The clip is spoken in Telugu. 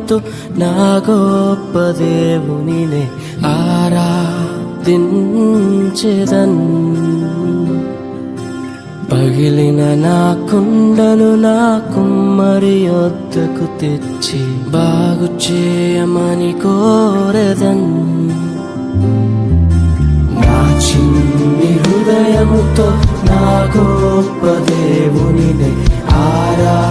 హృదయముతో నా గొప్ప దేవునినే ఆరాధించెదన్. పగిలిన నా కుండను నా కుమ్మరి యొద్దకు తెచ్చి బాగు చేయమని కోరెదన్. నా చిన్ని హృదయముతో నా గొప్ప దేవునినే ఆరాధించెదన్.